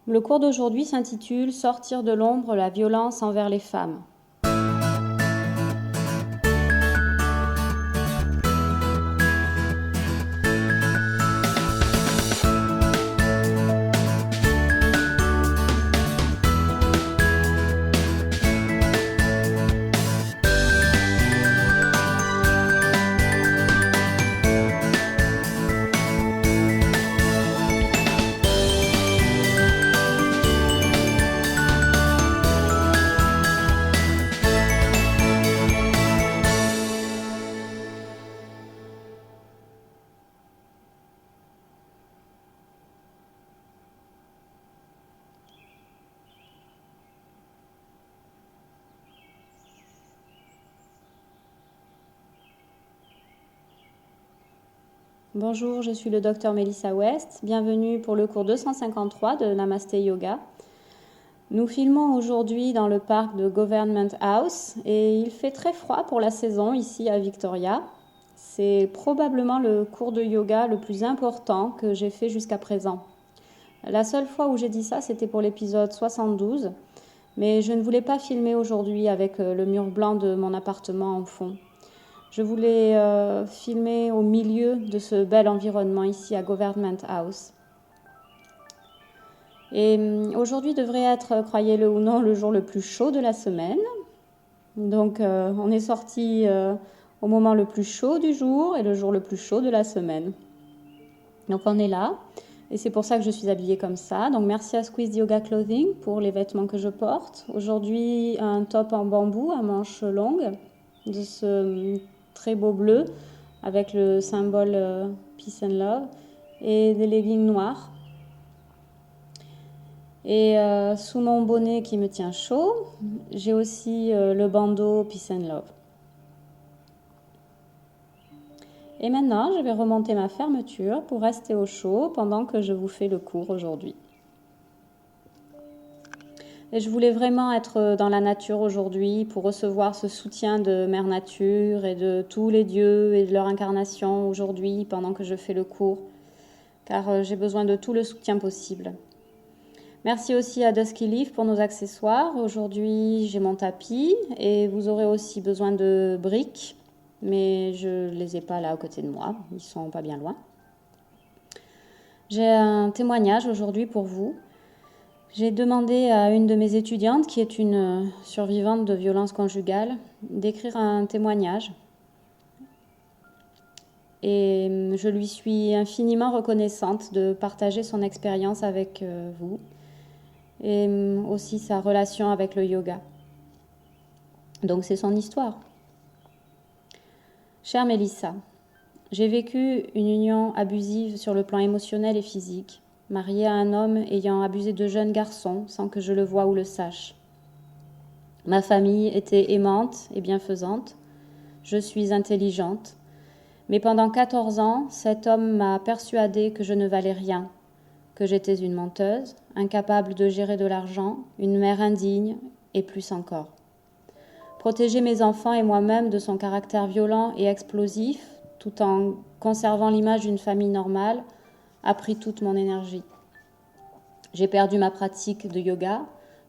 Le cours d'aujourd'hui s'intitule « Sortir de l'ombre, la violence envers les femmes ». Bonjour, je suis le docteur Melissa West. Bienvenue pour le cours 253 de Namasté Yoga. Nous filmons aujourd'hui dans le parc de Government House et il fait très froid pour la saison ici à Victoria. C'est probablement le cours de yoga le plus important que j'ai fait jusqu'à présent. La seule fois où j'ai dit ça, c'était pour l'épisode 72, mais je ne voulais pas filmer aujourd'hui avec le mur blanc de mon appartement en fond. Je voulais filmer au milieu de ce bel environnement ici à Government House. Et aujourd'hui devrait être, croyez-le ou non, le jour le plus chaud de la semaine. Donc on est sorti au moment le plus chaud du jour et le jour le plus chaud de la semaine. Donc on est là et c'est pour ça que je suis habillée comme ça. Donc merci à Squeeze Yoga Clothing pour les vêtements que je porte. Aujourd'hui un top en bambou à manches longues de ce très beau bleu avec le symbole Peace and Love et des leggings noirs. Et sous mon bonnet qui me tient chaud, j'ai aussi le bandeau Peace and Love. Et maintenant, je vais remonter ma fermeture pour rester au chaud pendant que je vous fais le cours aujourd'hui. Et je voulais vraiment être dans la nature aujourd'hui pour recevoir ce soutien de Mère Nature et de tous les dieux et de leur incarnation aujourd'hui pendant que je fais le cours, car j'ai besoin de tout le soutien possible. Merci aussi à Dusky Leaf pour nos accessoires. Aujourd'hui, j'ai mon tapis et vous aurez aussi besoin de briques, mais je ne les ai pas là à côté de moi, ils ne sont pas bien loin. J'ai un témoignage aujourd'hui pour vous. J'ai demandé à une de mes étudiantes, qui est une survivante de violences conjugales, d'écrire un témoignage. Et je lui suis infiniment reconnaissante de partager son expérience avec vous et aussi sa relation avec le yoga. Donc c'est son histoire. Chère Melissa, j'ai vécu une union abusive sur le plan émotionnel et physique. Mariée à un homme ayant abusé de jeunes garçons sans que je le voie ou le sache. Ma famille était aimante et bienfaisante. Je suis intelligente. Mais pendant 14 ans, cet homme m'a persuadée que je ne valais rien, que j'étais une menteuse, incapable de gérer de l'argent, une mère indigne et plus encore. Protéger mes enfants et moi-même de son caractère violent et explosif, tout en conservant l'image d'une famille normale, a pris toute mon énergie. J'ai perdu ma pratique de yoga,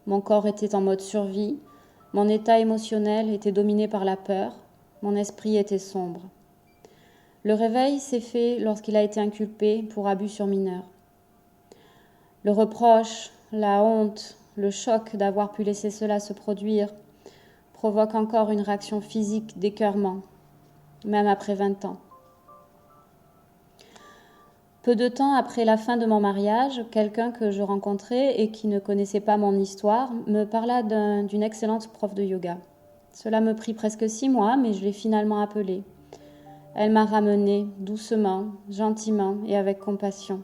mon corps était en mode survie, mon état émotionnel était dominé par la peur, mon esprit était sombre. Le réveil s'est fait lorsqu'il a été inculpé pour abus sur mineur. Le reproche, la honte, le choc d'avoir pu laisser cela se produire provoquent encore une réaction physique d'écœurement, même après 20 ans. Peu de temps après la fin de mon mariage, quelqu'un que je rencontrais et qui ne connaissait pas mon histoire me parla d'une excellente prof de yoga. Cela me prit presque 6 mois, mais je l'ai finalement appelée. Elle m'a ramenée doucement, gentiment et avec compassion.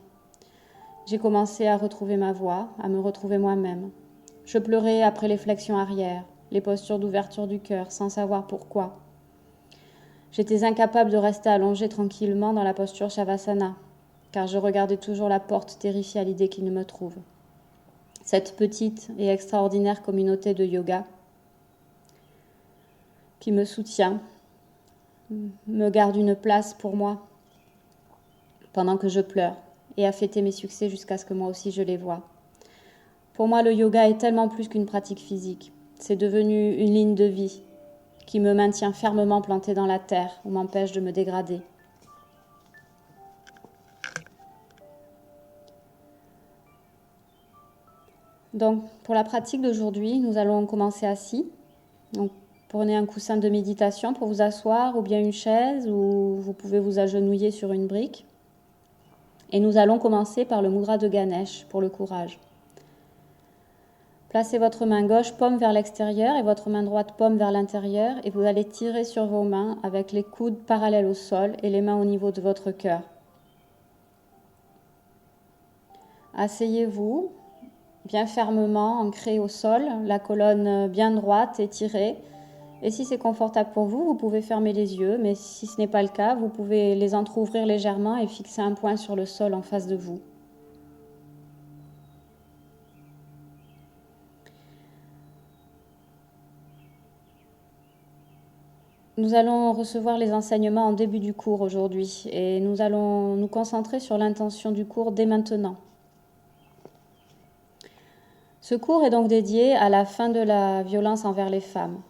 J'ai commencé à retrouver ma voix, à me retrouver moi-même. Je pleurais après les flexions arrière, les postures d'ouverture du cœur, sans savoir pourquoi. J'étais incapable de rester allongée tranquillement dans la posture Shavasana, car je regardais toujours la porte terrifiée à l'idée qu'il ne me trouve. Cette petite et extraordinaire communauté de yoga qui me soutient, me garde une place pour moi pendant que je pleure et a fêté mes succès jusqu'à ce que moi aussi je les voie. Pour moi, le yoga est tellement plus qu'une pratique physique. C'est devenu une ligne de vie qui me maintient fermement plantée dans la terre ou m'empêche de me dégrader. Donc, pour la pratique d'aujourd'hui, nous allons commencer assis. Donc, prenez un coussin de méditation pour vous asseoir ou bien une chaise ou vous pouvez vous agenouiller sur une brique. Et nous allons commencer par le mudra de Ganesh pour le courage. Placez votre main gauche paume vers l'extérieur et votre main droite paume vers l'intérieur et vous allez tirer sur vos mains avec les coudes parallèles au sol et les mains au niveau de votre cœur. Asseyez-vous bien fermement, ancré au sol, la colonne bien droite, étirée. Et si c'est confortable pour vous, vous pouvez fermer les yeux, mais si ce n'est pas le cas, vous pouvez les entrouvrir légèrement et fixer un point sur le sol en face de vous. Nous allons recevoir les enseignements en début du cours aujourd'hui et nous allons nous concentrer sur l'intention du cours dès maintenant. Ce cours est donc dédié à la fin de la violence envers les femmes.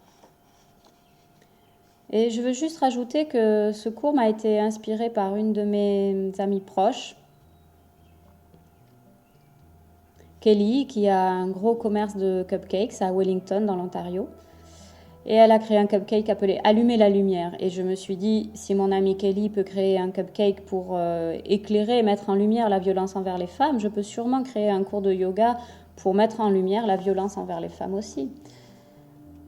Et je veux juste rajouter que ce cours m'a été inspiré par une de mes amies proches, Kelly, qui a un gros commerce de cupcakes à Wellington, dans l'Ontario. Et elle a créé un cupcake appelé « Allumer la lumière ». Et je me suis dit, si mon amie Kelly peut créer un cupcake pour éclairer et mettre en lumière la violence envers les femmes, je peux sûrement créer un cours de yoga pour mettre en lumière la violence envers les femmes aussi.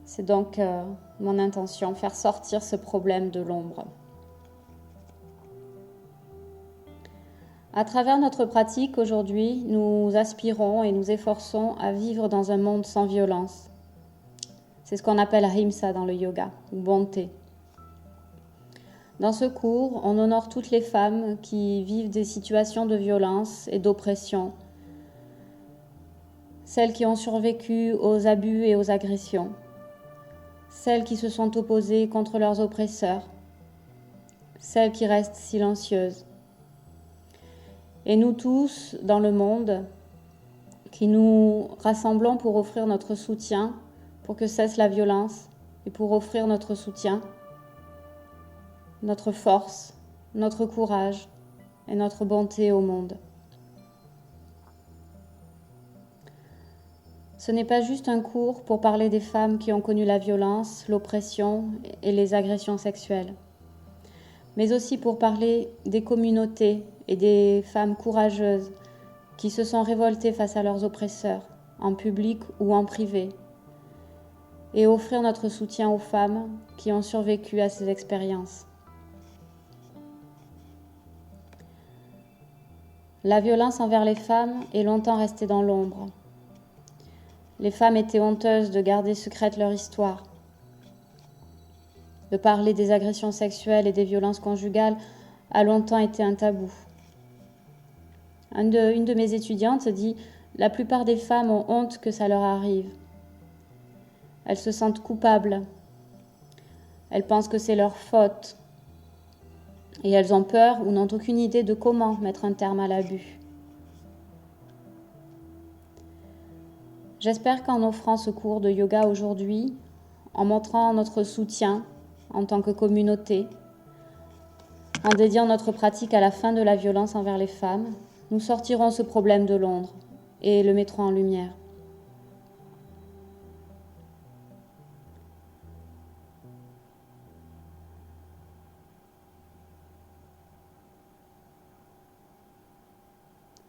C'est donc mon intention, faire sortir ce problème de l'ombre. À travers notre pratique aujourd'hui, nous aspirons et nous efforçons à vivre dans un monde sans violence. C'est ce qu'on appelle ahimsa dans le yoga, ou bonté. Dans ce cours, on honore toutes les femmes qui vivent des situations de violence et d'oppression, celles qui ont survécu aux abus et aux agressions, celles qui se sont opposées contre leurs oppresseurs, celles qui restent silencieuses. Et nous tous, dans le monde, qui nous rassemblons pour offrir notre soutien, pour que cesse la violence et pour offrir notre soutien, notre force, notre courage et notre bonté au monde. Ce n'est pas juste un cours pour parler des femmes qui ont connu la violence, l'oppression et les agressions sexuelles, mais aussi pour parler des communautés et des femmes courageuses qui se sont révoltées face à leurs oppresseurs, en public ou en privé, et offrir notre soutien aux femmes qui ont survécu à ces expériences. La violence envers les femmes est longtemps restée dans l'ombre. Les femmes étaient honteuses de garder secrète leur histoire. De parler des agressions sexuelles et des violences conjugales a longtemps été un tabou. Une de mes étudiantes dit « La plupart des femmes ont honte que ça leur arrive. Elles se sentent coupables. Elles pensent que c'est leur faute. Et elles ont peur ou n'ont aucune idée de comment mettre un terme à l'abus. » J'espère qu'en offrant ce cours de yoga aujourd'hui, en montrant notre soutien en tant que communauté, en dédiant notre pratique à la fin de la violence envers les femmes, nous sortirons ce problème de l'ombre et le mettrons en lumière.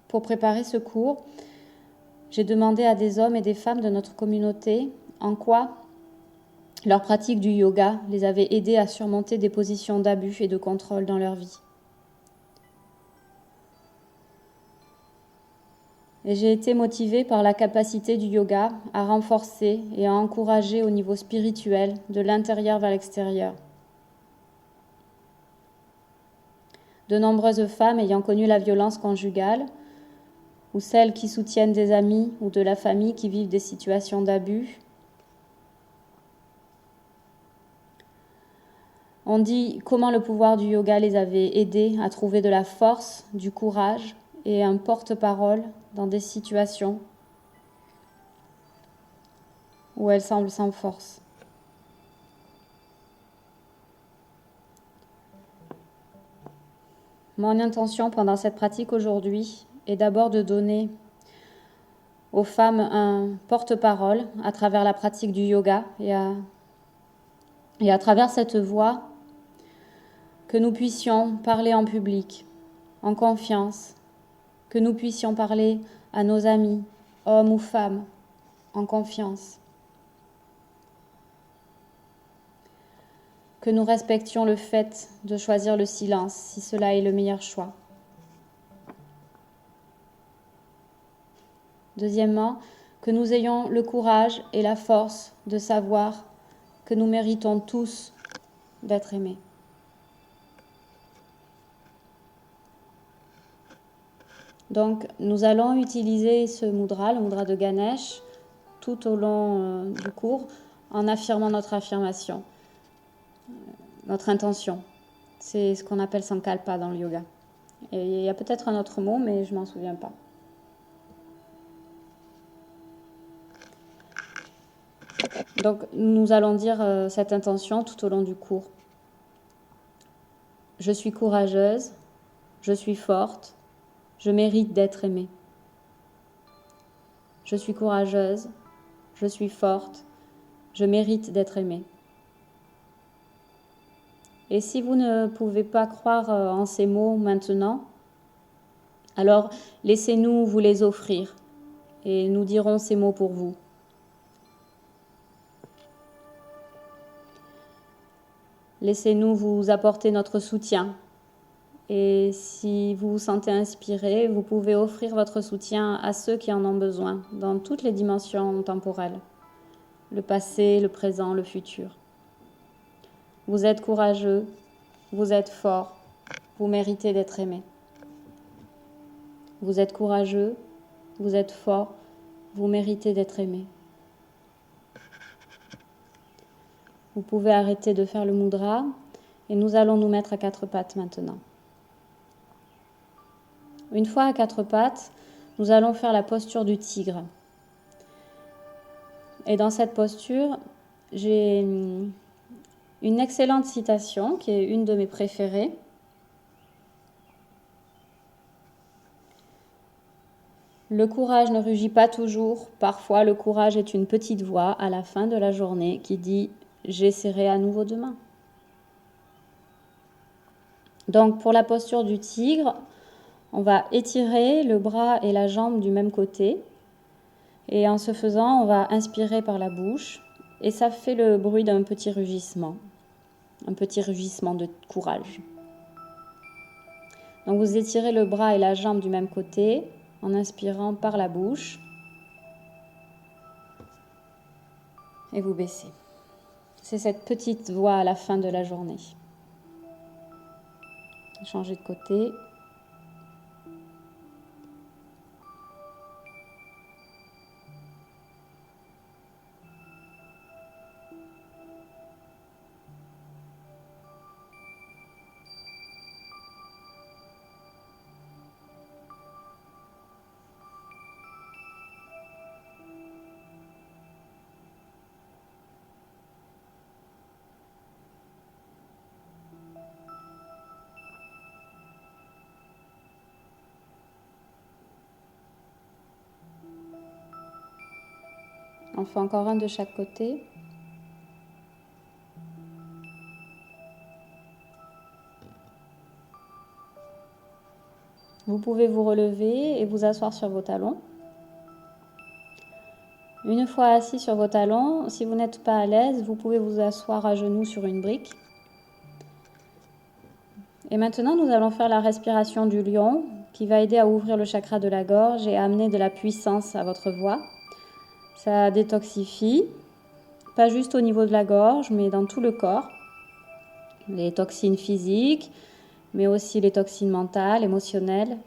Pour préparer ce cours, j'ai demandé à des hommes et des femmes de notre communauté en quoi leur pratique du yoga les avait aidés à surmonter des positions d'abus et de contrôle dans leur vie. Et j'ai été motivée par la capacité du yoga à renforcer et à encourager au niveau spirituel, de l'intérieur vers l'extérieur. De nombreuses femmes ayant connu la violence conjugale, ou celles qui soutiennent des amis ou de la famille qui vivent des situations d'abus, on dit comment le pouvoir du yoga les avait aidés à trouver de la force, du courage et un porte-parole dans des situations où elle semble sans force. Mon intention pendant cette pratique aujourd'hui est d'abord de donner aux femmes un porte-parole à travers la pratique du yoga et à travers cette voix, que nous puissions parler en public, en confiance, que nous puissions parler à nos amis, hommes ou femmes, en confiance. Que nous respections le fait de choisir le silence, si cela est le meilleur choix. Deuxièmement, que nous ayons le courage et la force de savoir que nous méritons tous d'être aimés. Donc, nous allons utiliser ce mudra, le mudra de Ganesh, tout au long du cours, en affirmant notre affirmation, notre intention. C'est ce qu'on appelle sankalpa dans le yoga. Et il y a peut-être un autre mot, mais je ne m'en souviens pas. Donc, nous allons dire cette intention tout au long du cours. Je suis courageuse, je suis forte, je mérite d'être aimée. Je suis courageuse, je suis forte, je mérite d'être aimée. Et si vous ne pouvez pas croire en ces mots maintenant, alors laissez-nous vous les offrir et nous dirons ces mots pour vous. Laissez-nous vous apporter notre soutien. Et si vous vous sentez inspiré, vous pouvez offrir votre soutien à ceux qui en ont besoin, dans toutes les dimensions temporelles, le passé, le présent, le futur. Vous êtes courageux, vous êtes fort, vous méritez d'être aimé. Vous êtes courageux, vous êtes fort, vous méritez d'être aimé. Vous pouvez arrêter de faire le mudra et nous allons nous mettre à quatre pattes maintenant. Une fois à quatre pattes, nous allons faire la posture du tigre. Et dans cette posture, j'ai une excellente citation qui est une de mes préférées. Le courage ne rugit pas toujours. Parfois, le courage est une petite voix à la fin de la journée qui dit « J'essaierai à nouveau demain ». Donc, pour la posture du tigre, on va étirer le bras et la jambe du même côté. Et en ce faisant, on va inspirer par la bouche. Et ça fait le bruit d'un petit rugissement. Un petit rugissement de courage. Donc vous étirez le bras et la jambe du même côté en inspirant par la bouche. Et vous baissez. C'est cette petite voix à la fin de la journée. Changez de côté. On fait encore un de chaque côté. Vous pouvez vous relever et vous asseoir sur vos talons. Une fois assis sur vos talons, si vous n'êtes pas à l'aise, vous pouvez vous asseoir à genoux sur une brique. Et maintenant, nous allons faire la respiration du lion qui va aider à ouvrir le chakra de la gorge et à amener de la puissance à votre voix. Ça détoxifie, pas juste au niveau de la gorge, mais dans tout le corps. Les toxines physiques, mais aussi les toxines mentales, émotionnelles.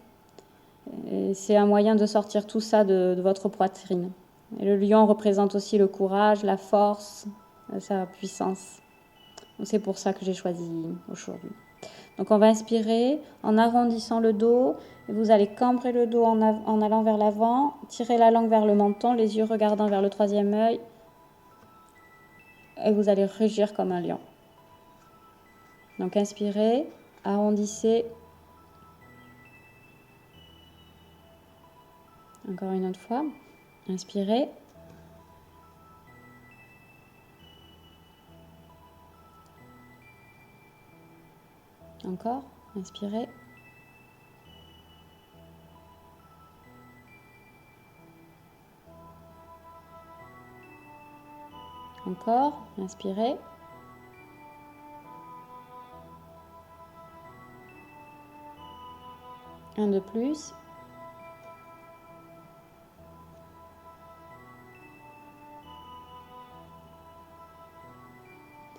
Et c'est un moyen de sortir tout ça de votre poitrine. Et le lion représente aussi le courage, la force, sa puissance. C'est pour ça que j'ai choisi aujourd'hui. Donc on va inspirer en arrondissant le dos. Et vous allez cambrer le dos en allant vers l'avant, tirer la langue vers le menton, les yeux regardant vers le troisième œil. et vous allez rugir comme un lion. Donc inspirez, arrondissez. Encore une autre fois. Inspirez. Encore. Inspirez. Encore. Inspirez. Un de plus.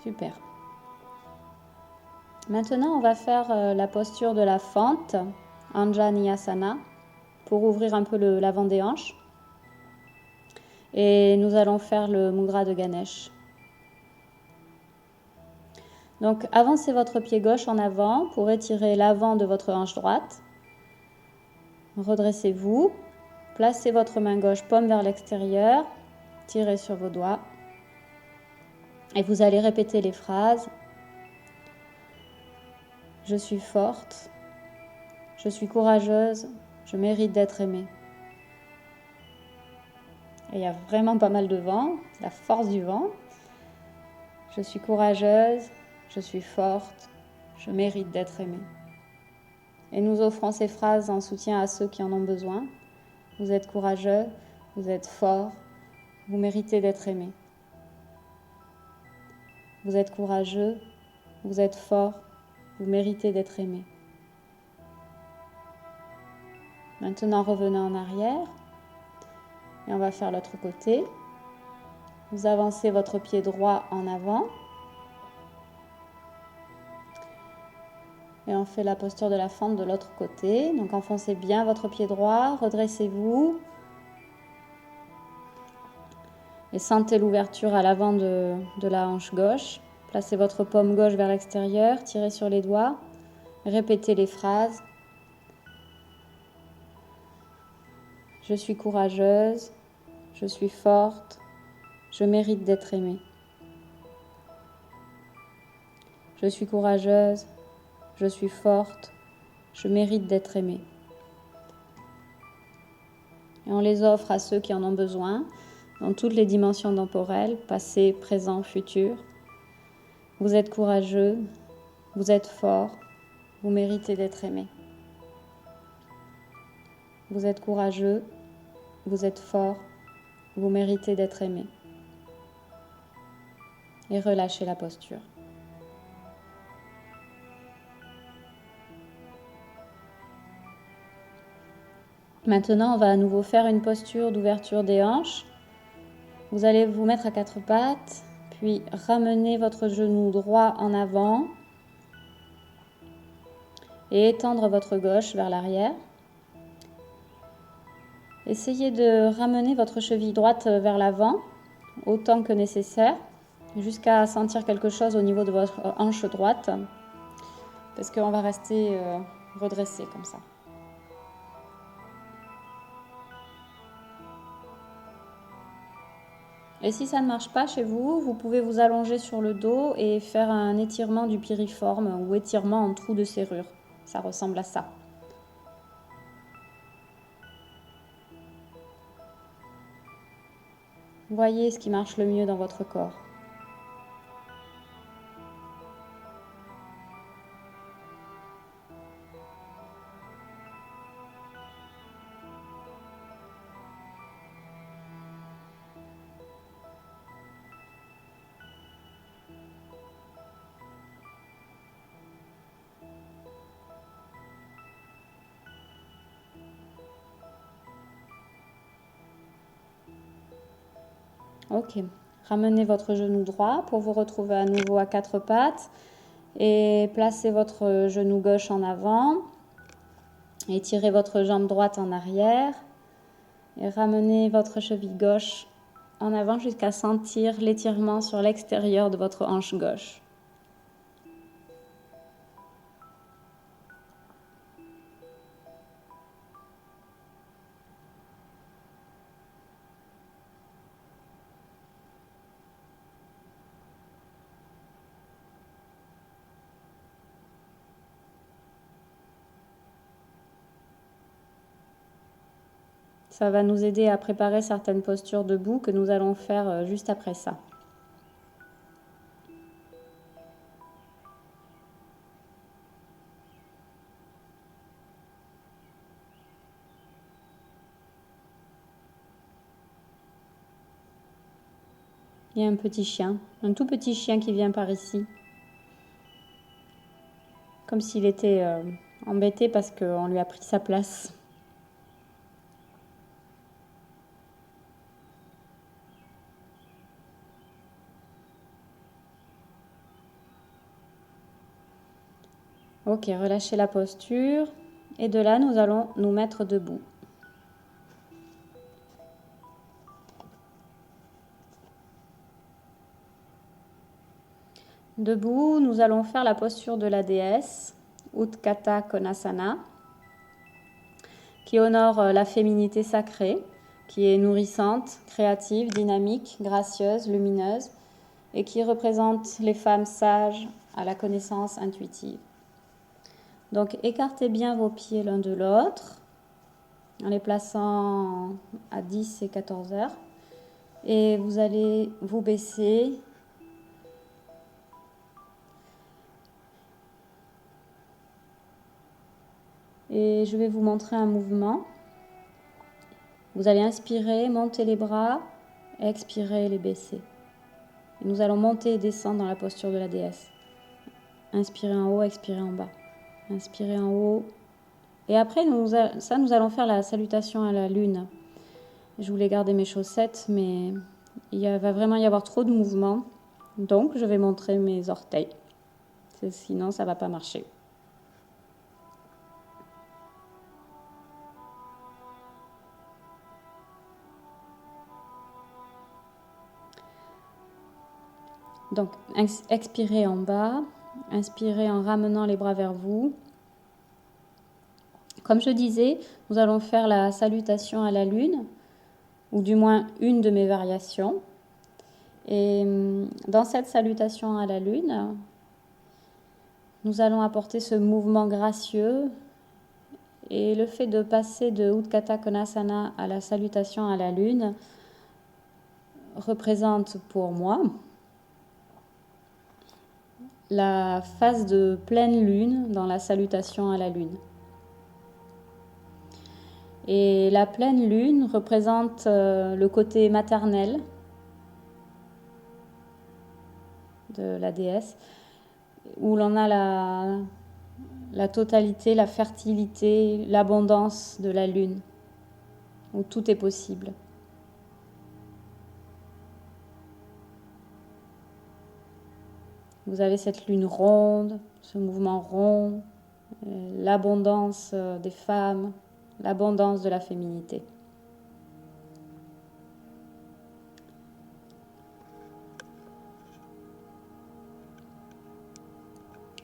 Super. Maintenant, on va faire la posture de la fente, Anjaneyasana, pour ouvrir un peu l'avant des hanches. Et nous allons faire le Mudra de Ganesh. Donc, avancez votre pied gauche en avant pour étirer l'avant de votre hanche droite. Redressez-vous. Placez votre main gauche paume vers l'extérieur. Tirez sur vos doigts. Et vous allez répéter les phrases. Je suis forte. Je suis courageuse. Je mérite d'être aimée. Et il y a vraiment pas mal de vent, la force du vent. Je suis courageuse. Je suis forte. Je mérite d'être aimée. Et nous offrons ces phrases en soutien à ceux qui en ont besoin. Vous êtes courageux. Vous êtes fort. Vous méritez d'être aimé. Vous êtes courageux, vous êtes fort, vous méritez d'être aimé. Maintenant, revenez en arrière et on va faire l'autre côté. Vous avancez votre pied droit en avant et on fait la posture de la fente de l'autre côté. Donc enfoncez bien votre pied droit, redressez-vous et sentez l'ouverture à l'avant de la hanche gauche. Placez votre paume gauche vers l'extérieur, tirez sur les doigts, répétez les phrases. Je suis courageuse, je suis forte, je mérite d'être aimée. Je suis courageuse, je suis forte, je mérite d'être aimée. Et on les offre à ceux qui en ont besoin, dans toutes les dimensions temporelles, passé, présent, futur. Vous êtes courageux, vous êtes fort, vous méritez d'être aimé. Vous êtes courageux, vous êtes fort, vous méritez d'être aimé. Et relâchez la posture. Maintenant, on va à nouveau faire une posture d'ouverture des hanches. Vous allez vous mettre à quatre pattes, puis ramener votre genou droit en avant et étendre votre gauche vers l'arrière. Essayez de ramener votre cheville droite vers l'avant, autant que nécessaire, jusqu'à sentir quelque chose au niveau de votre hanche droite, parce qu'on va rester redressé comme ça. Et si ça ne marche pas chez vous, vous pouvez vous allonger sur le dos et faire un étirement du piriforme ou étirement en trou de serrure. Ça ressemble à ça. Voyez ce qui marche le mieux dans votre corps. Ok, ramenez votre genou droit pour vous retrouver à nouveau à quatre pattes et placez votre genou gauche en avant. Étirez votre jambe droite en arrière et ramenez votre cheville gauche en avant jusqu'à sentir l'étirement sur l'extérieur de votre hanche gauche. Ça va nous aider à préparer certaines postures debout que nous allons faire juste après ça. Il y a un petit chien, un tout petit chien qui vient par ici. Comme s'il était embêté parce qu'on lui a pris sa place. Ok, relâchez la posture. Et de là, nous allons nous mettre debout. Debout, nous allons faire la posture de la déesse, Utthata Konasana, qui honore la féminité sacrée, qui est nourrissante, créative, dynamique, gracieuse, lumineuse, et qui représente les femmes sages à la connaissance intuitive. Donc écartez bien vos pieds l'un de l'autre, en les plaçant à 10 et 14 heures, et vous allez vous baisser. Et je vais vous montrer un mouvement. Vous allez inspirer, monter les bras, expirer, les baisser. Et nous allons monter et descendre dans la posture de la déesse. Inspirez en haut, expirez en bas. Inspirez en haut. Et après, nous allons faire la salutation à la lune. Je voulais garder mes chaussettes, mais va vraiment y avoir trop de mouvements. Donc, je vais montrer mes orteils. Sinon, ça ne va pas marcher. Donc, expirez en bas, inspirez en ramenant les bras vers vous. Comme je disais, nous allons faire la salutation à la lune, ou du moins une de mes variations. Et dans cette salutation à la lune, nous allons apporter ce mouvement gracieux. Et le fait de passer de Utthata Konasana à la salutation à la lune représente pour moi la phase de pleine lune dans la salutation à la lune. Et la pleine lune représente le côté maternel de la déesse, où l'on a la totalité, la fertilité, l'abondance de la lune, où tout est possible. Vous avez cette lune ronde, ce mouvement rond, l'abondance des femmes, l'abondance de la féminité.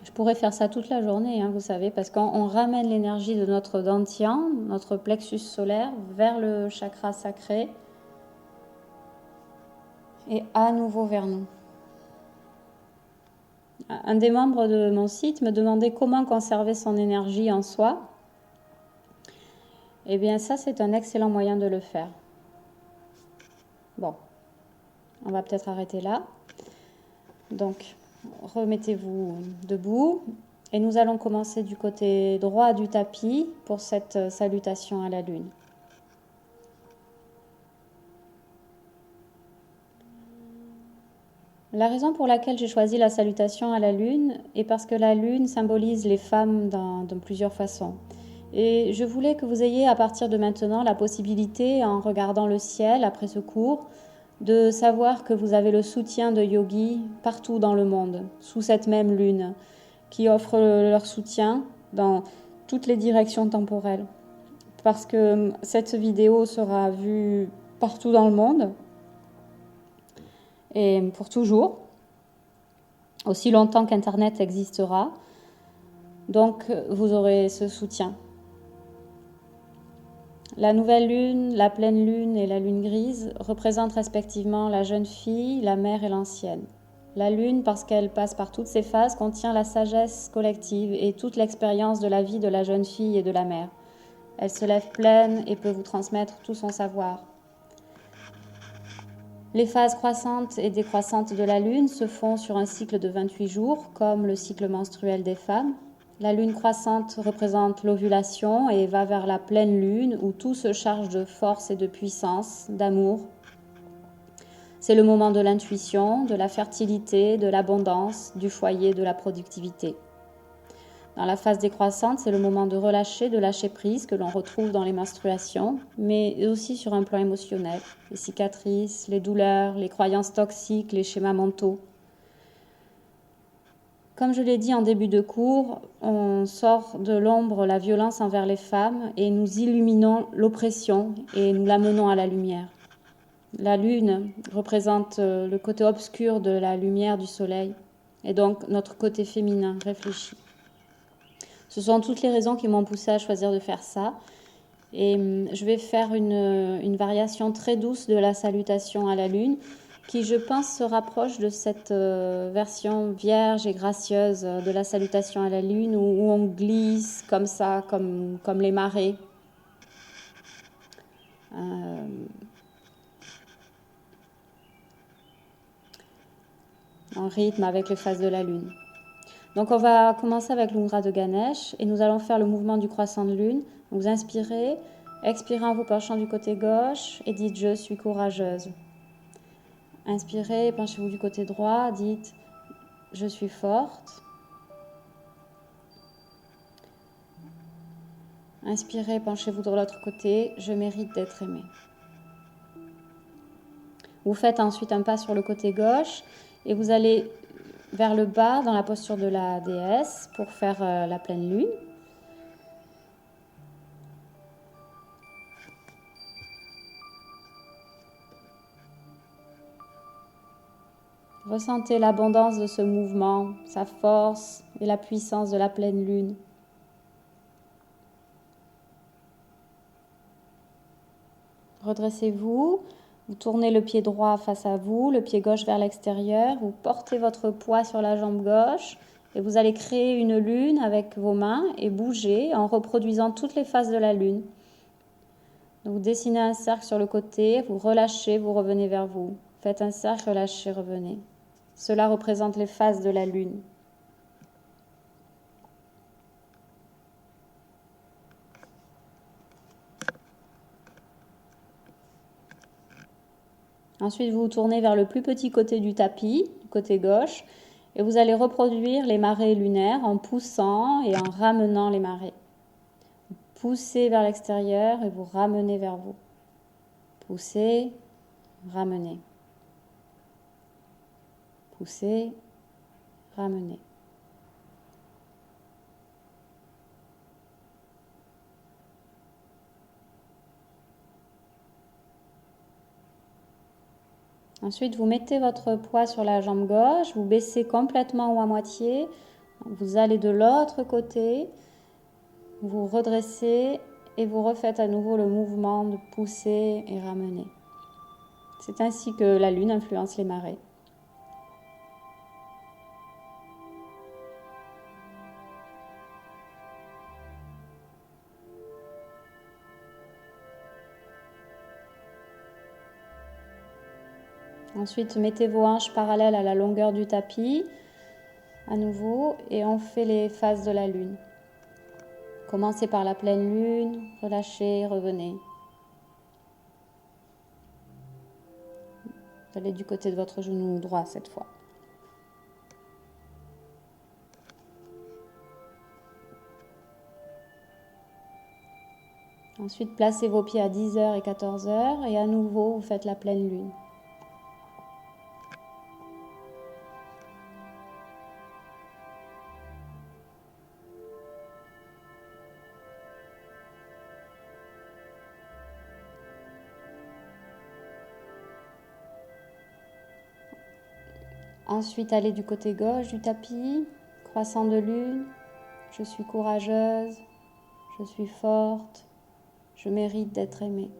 Je pourrais faire ça toute la journée, vous savez, parce qu'on ramène l'énergie de notre dantian, notre plexus solaire, vers le chakra sacré et à nouveau vers nous. Un des membres de mon site me demandait comment conserver son énergie en soi. Eh bien, ça, c'est un excellent moyen de le faire. Bon, on va peut-être arrêter là. Donc, remettez-vous debout et nous allons commencer du côté droit du tapis pour cette salutation à la lune. La raison pour laquelle j'ai choisi la salutation à la lune est parce que la lune symbolise les femmes de plusieurs façons. Et je voulais que vous ayez à partir de maintenant la possibilité, en regardant le ciel après ce cours, de savoir que vous avez le soutien de yogis partout dans le monde, sous cette même lune, qui offrent leur soutien dans toutes les directions temporelles. Parce que cette vidéo sera vue partout dans le monde, et pour toujours, aussi longtemps qu'Internet existera. Donc, vous aurez ce soutien. La nouvelle lune, la pleine lune et la lune grise représentent respectivement la jeune fille, la mère et l'ancienne. La lune, parce qu'elle passe par toutes ces phases, contient la sagesse collective et toute l'expérience de la vie de la jeune fille et de la mère. Elle se lève pleine et peut vous transmettre tout son savoir. Les phases croissantes et décroissantes de la Lune se font sur un cycle de 28 jours, comme le cycle menstruel des femmes. La Lune croissante représente l'ovulation et va vers la pleine Lune où tout se charge de force et de puissance, d'amour. C'est le moment de l'intuition, de la fertilité, de l'abondance, du foyer, de la productivité. Dans la phase décroissante, c'est le moment de relâcher, de lâcher prise que l'on retrouve dans les menstruations, mais aussi sur un plan émotionnel. Les cicatrices, les douleurs, les croyances toxiques, les schémas mentaux. Comme je l'ai dit en début de cours, on sort de l'ombre la violence envers les femmes et nous illuminons l'oppression et nous l'amenons à la lumière. La lune représente le côté obscur de la lumière du soleil et donc notre côté féminin réfléchi. Ce sont toutes les raisons qui m'ont poussée à choisir de faire ça. Et je vais faire une variation très douce de la salutation à la lune qui, je pense, se rapproche de cette version vierge et gracieuse de la salutation à la lune où on glisse comme ça, comme les marées. En rythme avec les phases de la lune. Donc on va commencer avec le mudra de Ganesh et nous allons faire le mouvement du croissant de lune. Vous inspirez, expirez en vous penchant du côté gauche et dites « Je suis courageuse ». Inspirez, penchez-vous du côté droit, dites « Je suis forte ». Inspirez, penchez-vous de l'autre côté, « Je mérite d'être aimée ». Vous faites ensuite un pas sur le côté gauche et vous allez vers le bas dans la posture de la déesse pour faire la pleine lune. Ressentez l'abondance de ce mouvement, sa force et la puissance de la pleine lune. Redressez-vous, vous tournez le pied droit face à vous, le pied gauche vers l'extérieur, vous portez votre poids sur la jambe gauche et vous allez créer une lune avec vos mains et bouger en reproduisant toutes les phases de la lune. Donc, vous dessinez un cercle sur le côté, vous relâchez, vous revenez vers vous. Faites un cercle, relâchez, revenez. Cela représente les phases de la lune. Ensuite, vous vous tournez vers le plus petit côté du tapis, du côté gauche, et vous allez reproduire les marées lunaires en poussant et en ramenant les marées. Vous poussez vers l'extérieur et vous ramenez vers vous. Poussez, ramenez. Poussez, ramenez. Ensuite, vous mettez votre poids sur la jambe gauche, vous baissez complètement ou à moitié, vous allez de l'autre côté, vous redressez et vous refaites à nouveau le mouvement de pousser et ramener. C'est ainsi que la lune influence les marées. Ensuite, mettez vos hanches parallèles à la longueur du tapis, à nouveau, et on fait les phases de la lune. Commencez par la pleine lune, relâchez, revenez. Vous allez du côté de votre genou droit cette fois. Ensuite, placez vos pieds à 10h et 14h et à nouveau, vous faites la pleine lune. Ensuite, allez du côté gauche du tapis, croissant de lune, je suis courageuse, je suis forte, je mérite d'être aimée.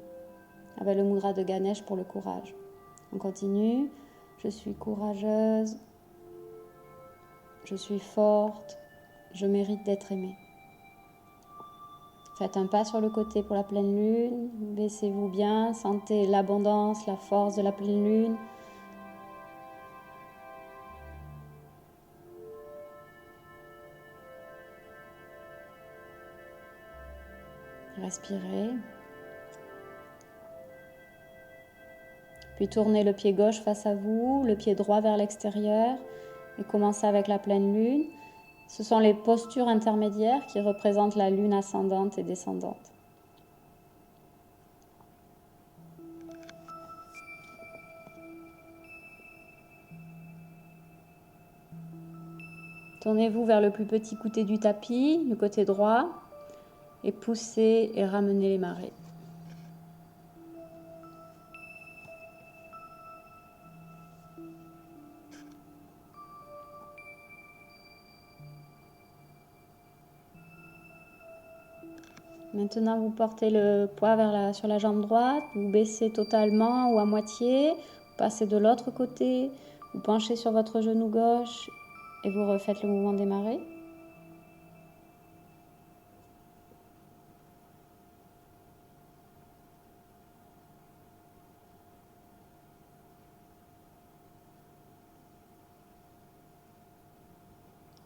Avec le mudra de Ganesh pour le courage. On continue, je suis courageuse, je suis forte, je mérite d'être aimée. Faites un pas sur le côté pour la pleine lune. Baissez-vous bien. Sentez l'abondance, la force de la pleine lune. Respirez. Puis tournez le pied gauche face à vous, le pied droit vers l'extérieur et commencez avec la pleine lune. Ce sont les postures intermédiaires qui représentent la lune ascendante et descendante. Tournez-vous vers le plus petit côté du tapis, le côté droit, et poussez et ramenez les marées. Maintenant, vous portez le poids sur la jambe droite, vous baissez totalement ou à moitié, vous passez de l'autre côté, vous penchez sur votre genou gauche et vous refaites le mouvement des marées.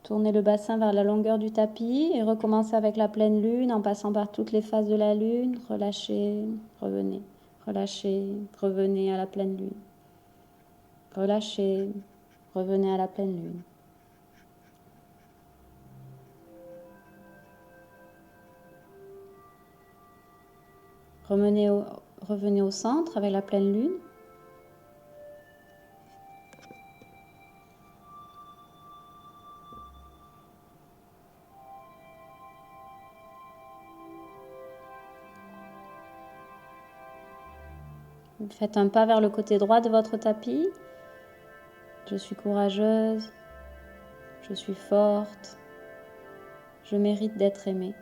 Tournez le bassin vers la longueur du tapis et recommencez avec la pleine lune en passant par toutes les phases de la lune. Relâchez, revenez, relâchez, revenez à la pleine lune. Relâchez, revenez à la pleine lune. Revenez au centre avec la pleine lune. Faites un pas vers le côté droit de votre tapis. Je suis courageuse, je suis forte, je mérite d'être aimée.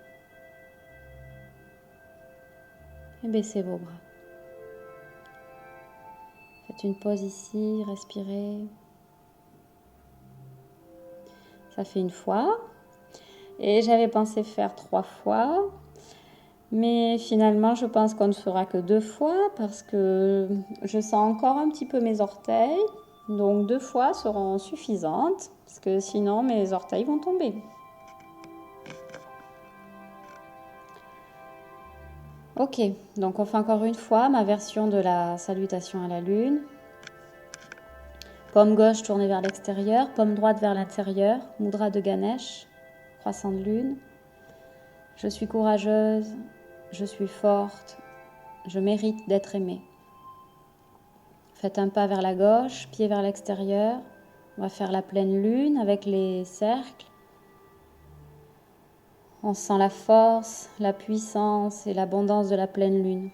Et baissez vos bras. Faites une pause ici, respirez. Ça fait une fois. Et j'avais pensé faire 3 fois. Mais finalement, je pense qu'on ne fera que 2 fois parce que je sens encore un petit peu mes orteils. Donc 2 fois seront suffisantes parce que sinon mes orteils vont tomber. Ok, donc on fait encore une fois ma version de la salutation à la lune. Paume gauche tournée vers l'extérieur, paume droite vers l'intérieur, mudra de Ganesh, croissant de lune. Je suis courageuse, je suis forte, je mérite d'être aimée. Faites un pas vers la gauche, pied vers l'extérieur. On va faire la pleine lune avec les cercles. On sent la force, la puissance et l'abondance de la pleine lune.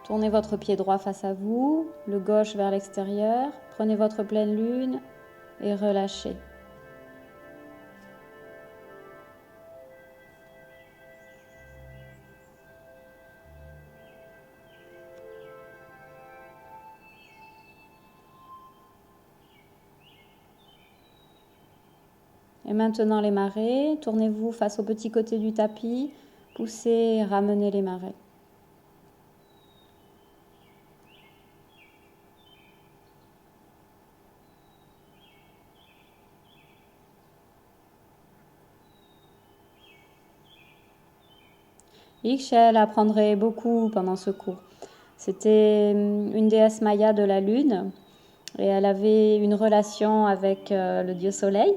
Tournez votre pied droit face à vous, le gauche vers l'extérieur. Prenez votre pleine lune et relâchez. Et maintenant les marées, tournez-vous face au petit côté du tapis, poussez et ramenez les marées. Ixchel apprendrait beaucoup pendant ce cours. C'était une déesse maya de la lune et elle avait une relation avec le dieu soleil.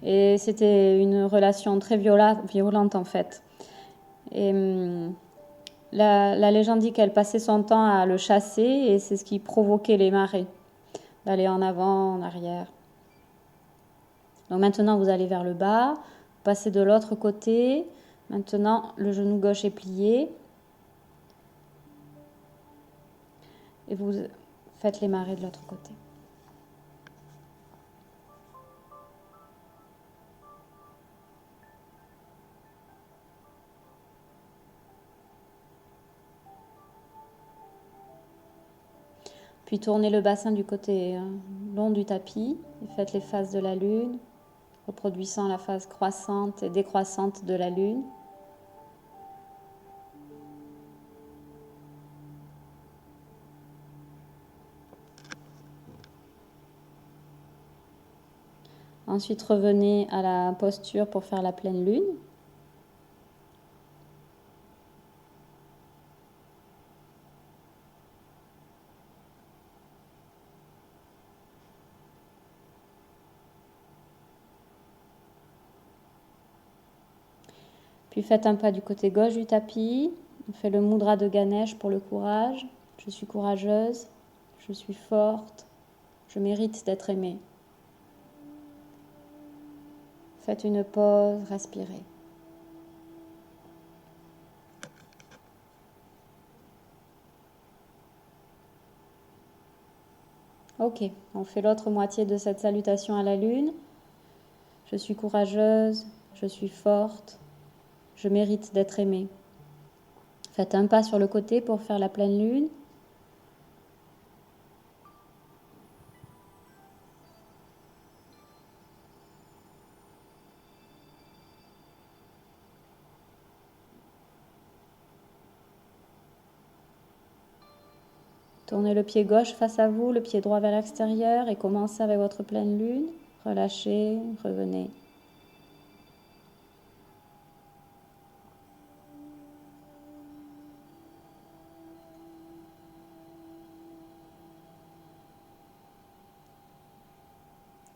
Et c'était une relation très violente en fait. Et la légende dit qu'elle passait son temps à le chasser et c'est ce qui provoquait les marées, d'aller en avant, en arrière. Donc maintenant vous allez vers le bas, passez de l'autre côté. Maintenant le genou gauche est plié. Et vous faites les marées de l'autre côté. Puis tournez le bassin du côté long du tapis et faites les phases de la lune, reproduisant la phase croissante et décroissante de la lune. Ensuite, revenez à la posture pour faire la pleine lune. Puis faites un pas du côté gauche du tapis. On fait le mudra de Ganesh pour le courage. Je suis courageuse, je suis forte, je mérite d'être aimée. Faites une pause, respirez. Ok, on fait l'autre moitié de cette salutation à la lune. Je suis courageuse, je suis forte, je mérite d'être aimée. Faites un pas sur le côté pour faire la pleine lune. Tournez le pied gauche face à vous, le pied droit vers l'extérieur et commencez avec votre pleine lune. Relâchez, revenez.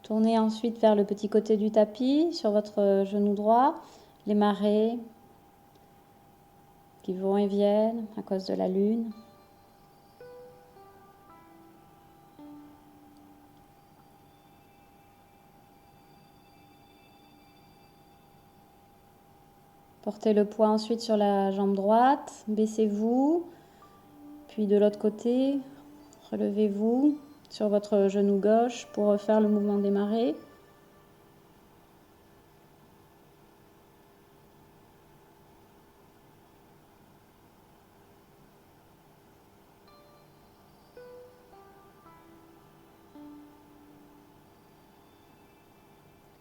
Tournez ensuite vers le petit côté du tapis, sur votre genou droit, les marées qui vont et viennent à cause de la lune. Portez le poids ensuite sur la jambe droite, baissez-vous, puis de l'autre côté, relevez-vous sur votre genou gauche pour refaire le mouvement des marées.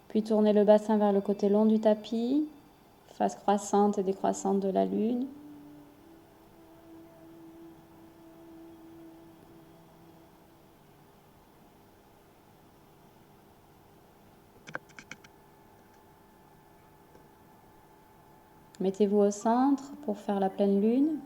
Puis tournez le bassin vers le côté long du tapis, phase croissante et décroissante de la lune. Mettez-vous au centre pour faire la pleine lune.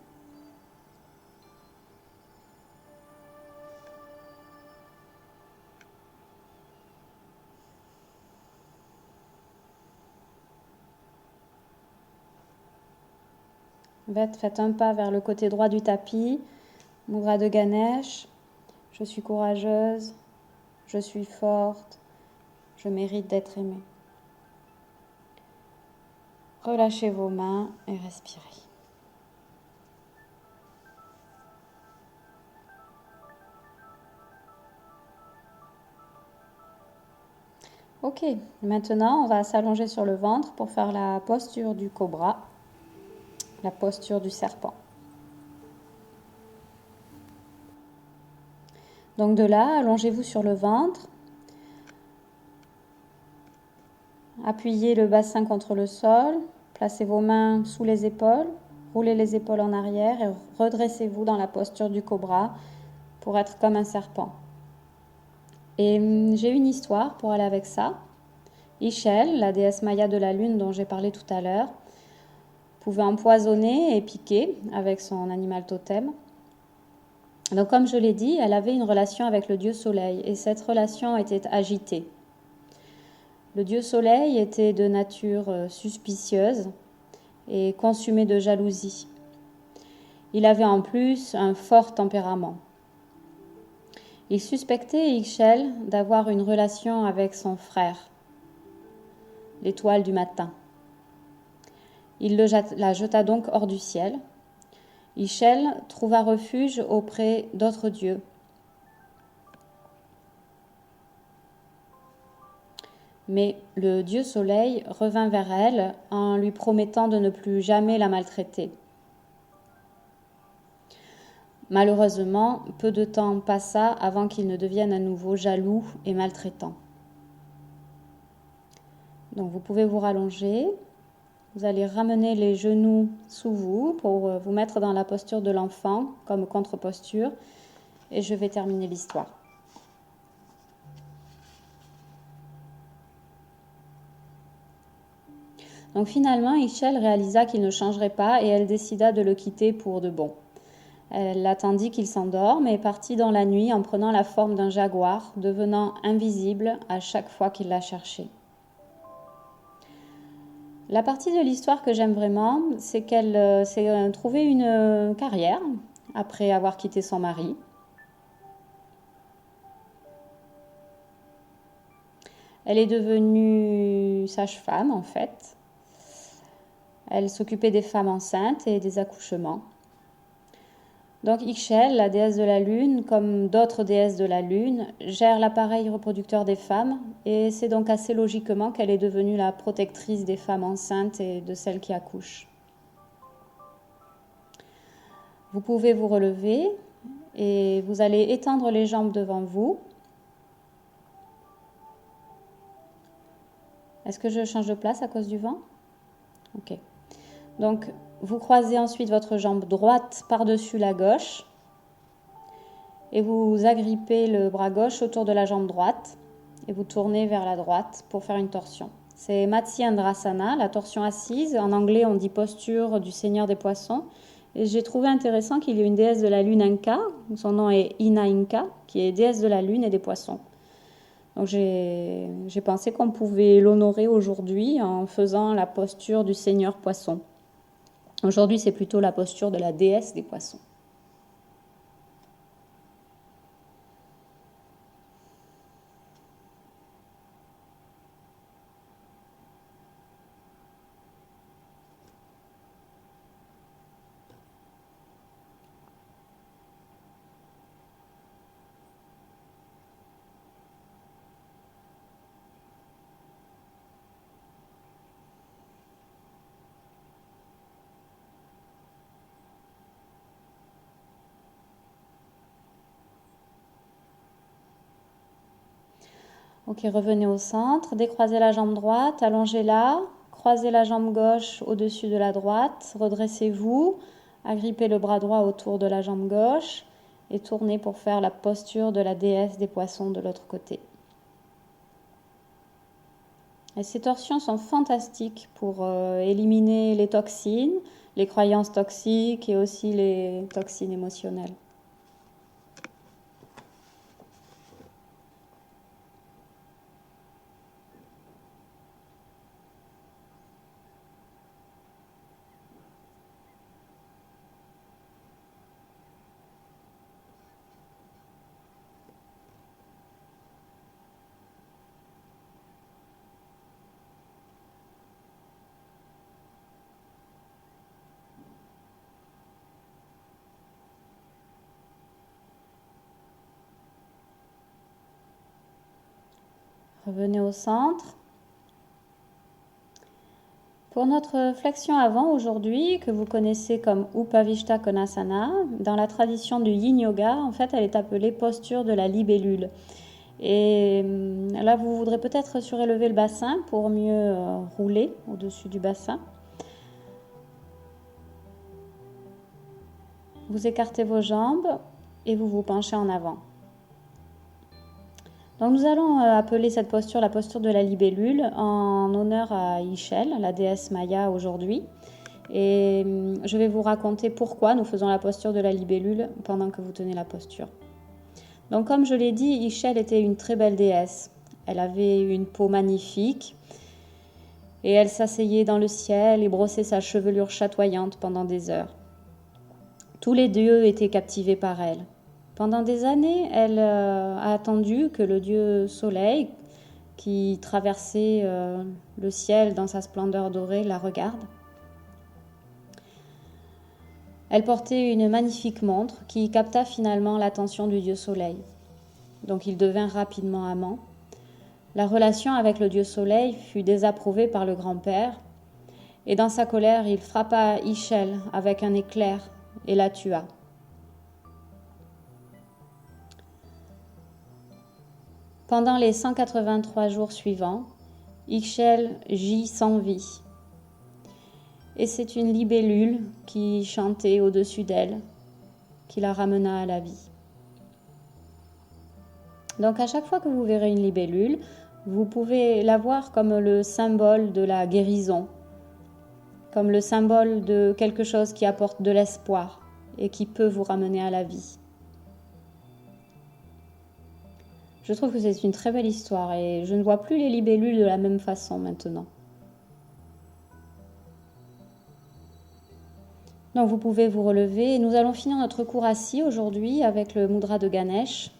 Faites un pas vers le côté droit du tapis, mudra de Ganesh. Je suis courageuse, je suis forte, je mérite d'être aimée. Relâchez vos mains et respirez. Ok, maintenant on va s'allonger sur le ventre pour faire la posture du cobra, la posture du serpent. Donc de là, allongez-vous sur le ventre, appuyez le bassin contre le sol, placez vos mains sous les épaules, roulez les épaules en arrière et redressez-vous dans la posture du cobra pour être comme un serpent. Et j'ai une histoire pour aller avec ça. Ishel, la déesse Maya de la lune dont j'ai parlé tout à l'heure, pouvait empoisonner et piquer avec son animal totem. Donc comme je l'ai dit, elle avait une relation avec le dieu soleil et cette relation était agitée. Le dieu soleil était de nature suspicieuse et consumé de jalousie. Il avait en plus un fort tempérament. Il suspectait Ixchel d'avoir une relation avec son frère, l'étoile du matin. Il la jeta donc hors du ciel. Ixchel trouva refuge auprès d'autres dieux. Mais le dieu soleil revint vers elle en lui promettant de ne plus jamais la maltraiter. Malheureusement, peu de temps passa avant qu'il ne devienne à nouveau jaloux et maltraitant. Donc vous pouvez vous rallonger. Vous allez ramener les genoux sous vous pour vous mettre dans la posture de l'enfant comme contre-posture. Et je vais terminer l'histoire. Donc finalement, Ischel réalisa qu'il ne changerait pas et elle décida de le quitter pour de bon. Elle attendit qu'il s'endorme et partit dans la nuit en prenant la forme d'un jaguar, devenant invisible à chaque fois qu'il la cherchait. La partie de l'histoire que j'aime vraiment, c'est qu'elle s'est trouvée une carrière après avoir quitté son mari. Elle est devenue sage-femme en fait. Elle s'occupait des femmes enceintes et des accouchements. Donc Ixchel, la déesse de la lune, comme d'autres déesses de la lune, gère l'appareil reproducteur des femmes et c'est donc assez logiquement qu'elle est devenue la protectrice des femmes enceintes et de celles qui accouchent. Vous pouvez vous relever et vous allez étendre les jambes devant vous. Est-ce que je change de place à cause du vent? Ok. Donc, vous croisez ensuite votre jambe droite par-dessus la gauche et vous agrippez le bras gauche autour de la jambe droite et vous tournez vers la droite pour faire une torsion. C'est Matsyendrasana, la torsion assise. En anglais, on dit posture du Seigneur des Poissons. Et j'ai trouvé intéressant qu'il y ait une déesse de la lune Inca, son nom est Ina Inca, qui est déesse de la lune et des poissons. Donc j'ai pensé qu'on pouvait l'honorer aujourd'hui en faisant la posture du Seigneur Poisson. Aujourd'hui, c'est plutôt la posture de la déesse des poissons. Ok, revenez au centre, décroisez la jambe droite, allongez-la, croisez la jambe gauche au-dessus de la droite, redressez-vous, agrippez le bras droit autour de la jambe gauche et tournez pour faire la posture de la déesse des poissons de l'autre côté. Et ces torsions sont fantastiques pour éliminer les toxines, les croyances toxiques et aussi les toxines émotionnelles. Revenez au centre. Pour notre flexion avant aujourd'hui, que vous connaissez comme Upavishta Konasana, dans la tradition du Yin Yoga, en fait, elle est appelée posture de la libellule. Et là, vous voudrez peut-être surélever le bassin pour mieux rouler au-dessus du bassin. Vous écartez vos jambes et vous vous penchez en avant. Donc nous allons appeler cette posture la posture de la libellule en honneur à Ixchel, la déesse Maya aujourd'hui. Et je vais vous raconter pourquoi nous faisons la posture de la libellule pendant que vous tenez la posture. Donc comme je l'ai dit, Ixchel était une très belle déesse. Elle avait une peau magnifique et elle s'asseyait dans le ciel et brossait sa chevelure chatoyante pendant des heures. Tous les dieux étaient captivés par elle. Pendant des années, elle a attendu que le dieu Soleil, qui traversait le ciel dans sa splendeur dorée, la regarde. Elle portait une magnifique montre qui capta finalement l'attention du dieu Soleil. Donc ils devinrent rapidement amants. La relation avec le dieu Soleil fut désapprouvée par le grand-père et dans sa colère, il frappa Ixchel avec un éclair et la tua. Pendant les 183 jours suivants, Ixchel gît sans vie. Et c'est une libellule qui chantait au-dessus d'elle, qui la ramena à la vie. Donc à chaque fois que vous verrez une libellule, vous pouvez la voir comme le symbole de la guérison, comme le symbole de quelque chose qui apporte de l'espoir et qui peut vous ramener à la vie. Je trouve que c'est une très belle histoire et je ne vois plus les libellules de la même façon maintenant. Donc vous pouvez vous relever et nous allons finir notre cours assis aujourd'hui avec le mudra de Ganesh.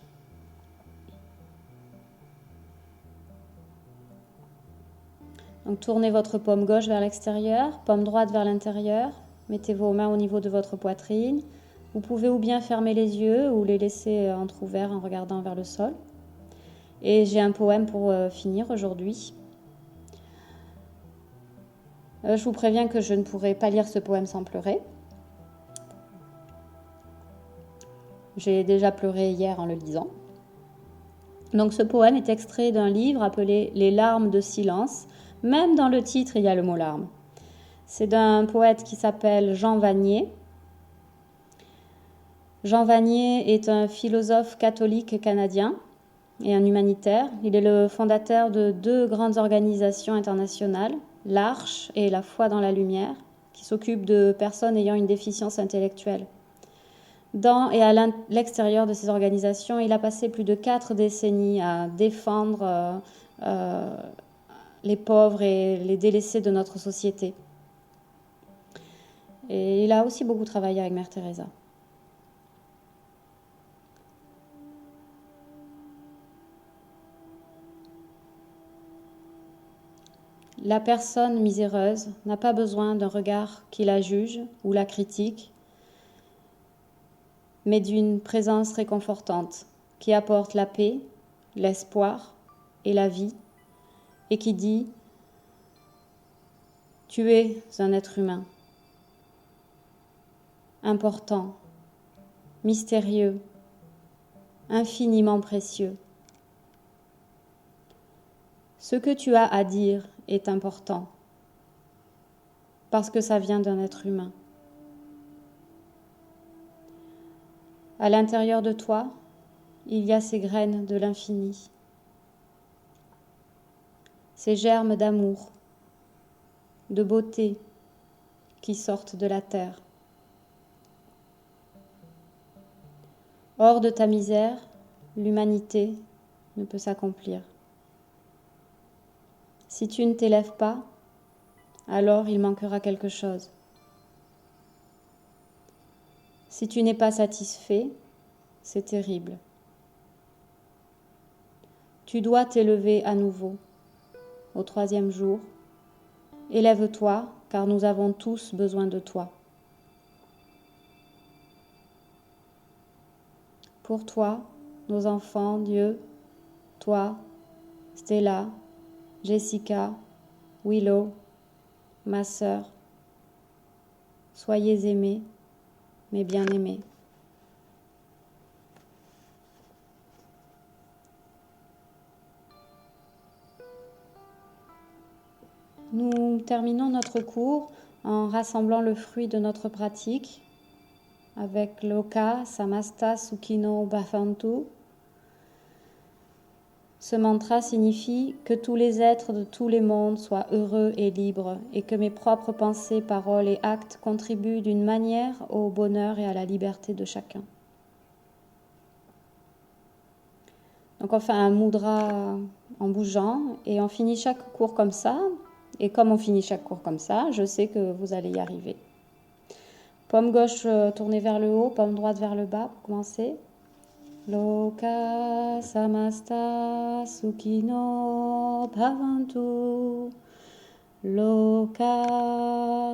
Donc tournez votre paume gauche vers l'extérieur, paume droite vers l'intérieur. Mettez vos mains au niveau de votre poitrine. Vous pouvez ou bien fermer les yeux ou les laisser entrouverts en regardant vers le sol. Et j'ai un poème pour finir aujourd'hui. Je vous préviens que je ne pourrai pas lire ce poème sans pleurer. J'ai déjà pleuré hier en le lisant. Donc ce poème est extrait d'un livre appelé « Les larmes de silence ». Même dans le titre, il y a le mot larmes. C'est d'un poète qui s'appelle Jean Vanier. Jean Vanier est un philosophe catholique canadien et un humanitaire. Il est le fondateur de 2 grandes organisations internationales, l'Arche et la Foi dans la Lumière, qui s'occupent de personnes ayant une déficience intellectuelle. Dans et à l'extérieur de ces organisations, il a passé plus de 4 décennies à défendre les pauvres et les délaissés de notre société. Et il a aussi beaucoup travaillé avec Mère Teresa. La personne miséreuse n'a pas besoin d'un regard qui la juge ou la critique, mais d'une présence réconfortante qui apporte la paix, l'espoir et la vie, et qui dit « Tu es un être humain, important, mystérieux, infiniment précieux. Ce que tu as à dire est important, parce que ça vient d'un être humain. À l'intérieur de toi, il y a ces graines de l'infini, ces germes d'amour, de beauté qui sortent de la terre. Hors de ta misère, l'humanité ne peut s'accomplir. Si tu ne t'élèves pas, alors il manquera quelque chose. Si tu n'es pas satisfait, c'est terrible. Tu dois t'élever à nouveau, au 3e jour. Élève-toi, car nous avons tous besoin de toi. Pour toi, nos enfants, Dieu, toi, Stella, Jessica, Willow, ma sœur, soyez aimés, mes bien-aimés. Nous terminons notre cours en rassemblant le fruit de notre pratique avec Loka Samasta Sukhino Bhavantu. Ce mantra signifie que tous les êtres de tous les mondes soient heureux et libres et que mes propres pensées, paroles et actes contribuent d'une manière au bonheur et à la liberté de chacun. Donc on fait un mudra en bougeant et on finit chaque cours comme ça. Et comme on finit chaque cours comme ça, je sais que vous allez y arriver. Paume gauche tournée vers le haut, paume droite vers le bas pour commencer. Loka samasta sukhino bhavantu. Loka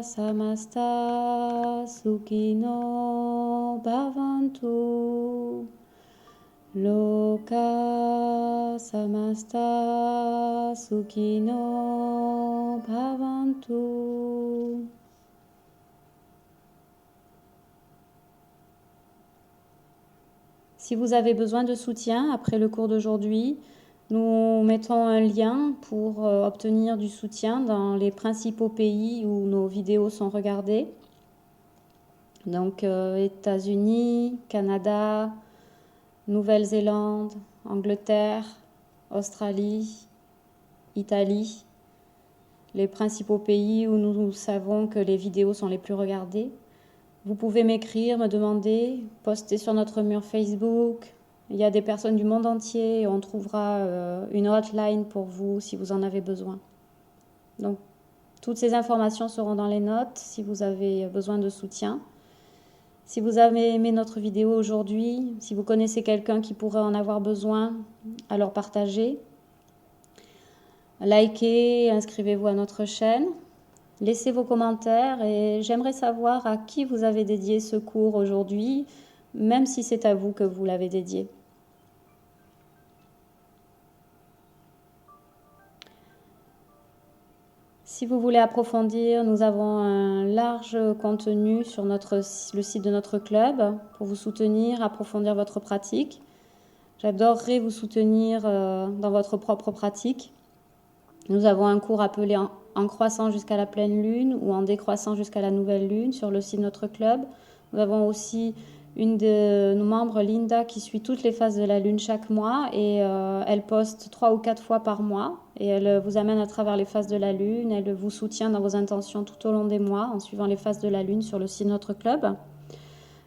samasta sukhino bhavantu. Loka samasta sukhino bhavantu. Si vous avez besoin de soutien après le cours d'aujourd'hui, Nous mettons un lien pour obtenir du soutien dans les principaux pays où nos vidéos sont regardées. Donc États-Unis, Canada, Nouvelle-Zélande, Angleterre, Australie, Italie, les principaux pays où nous savons que les vidéos sont les plus regardées. Vous pouvez m'écrire, me demander, poster sur notre mur Facebook. Il y a des personnes du monde entier et on trouvera une hotline pour vous si vous en avez besoin. Donc, toutes ces informations seront dans les notes si vous avez besoin de soutien. Si vous avez aimé notre vidéo aujourd'hui, si vous connaissez quelqu'un qui pourrait en avoir besoin, alors partagez. Likez, inscrivez-vous à notre chaîne. Laissez vos commentaires et j'aimerais savoir à qui vous avez dédié ce cours aujourd'hui, même si c'est à vous que vous l'avez dédié. Si vous voulez approfondir, nous avons un large contenu sur le site de notre club pour vous soutenir, approfondir votre pratique. J'adorerais vous soutenir dans votre propre pratique. Nous avons un cours appelé en croissant jusqu'à la pleine lune ou en décroissant jusqu'à la nouvelle lune sur le site de notre club. Nous avons aussi une de nos membres, Linda, qui suit toutes les phases de la lune chaque mois et elle poste 3 ou 4 fois par mois et elle vous amène à travers les phases de la lune. Elle vous soutient dans vos intentions tout au long des mois en suivant les phases de la lune sur le site de notre club.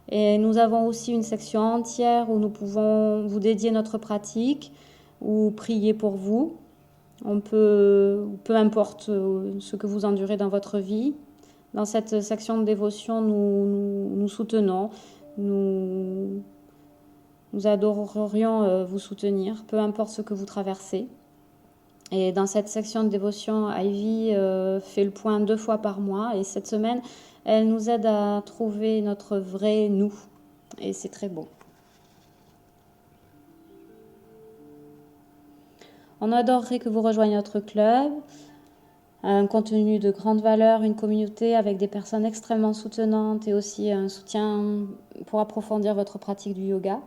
Et nous avons aussi une section entière où nous pouvons vous dédier notre pratique ou prier pour vous. On peut, peu importe ce que vous endurez dans votre vie. Dans cette section de dévotion, nous soutenons, nous adorerions vous soutenir, peu importe ce que vous traversez. Et dans cette section de dévotion, Ivy fait le point 2 fois par mois. Et cette semaine, elle nous aide à trouver notre vrai nous. Et c'est très beau. On adorerait que vous rejoigniez notre club, un contenu de grande valeur, une communauté avec des personnes extrêmement soutenantes et aussi un soutien pour approfondir votre pratique du yoga.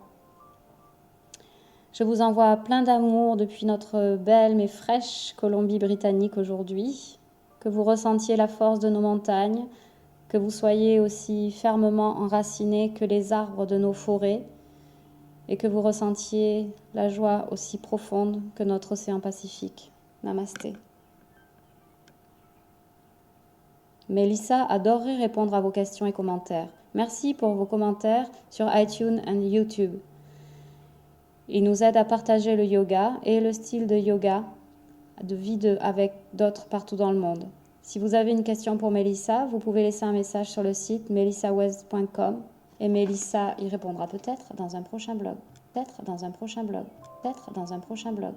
Je vous envoie plein d'amour depuis notre belle mais fraîche Colombie-Britannique aujourd'hui, que vous ressentiez la force de nos montagnes, que vous soyez aussi fermement enracinés que les arbres de nos forêts, et que vous ressentiez la joie aussi profonde que notre océan Pacifique. Namasté. Mélissa adorerait répondre à vos questions et commentaires. Merci pour vos commentaires sur iTunes et YouTube. Ils nous aident à partager le yoga et le style de yoga de vie avec d'autres partout dans le monde. Si vous avez une question pour Mélissa, vous pouvez laisser un message sur le site melissawest.com et Mélissa y répondra peut-être dans un prochain blog. Peut-être dans un prochain blog.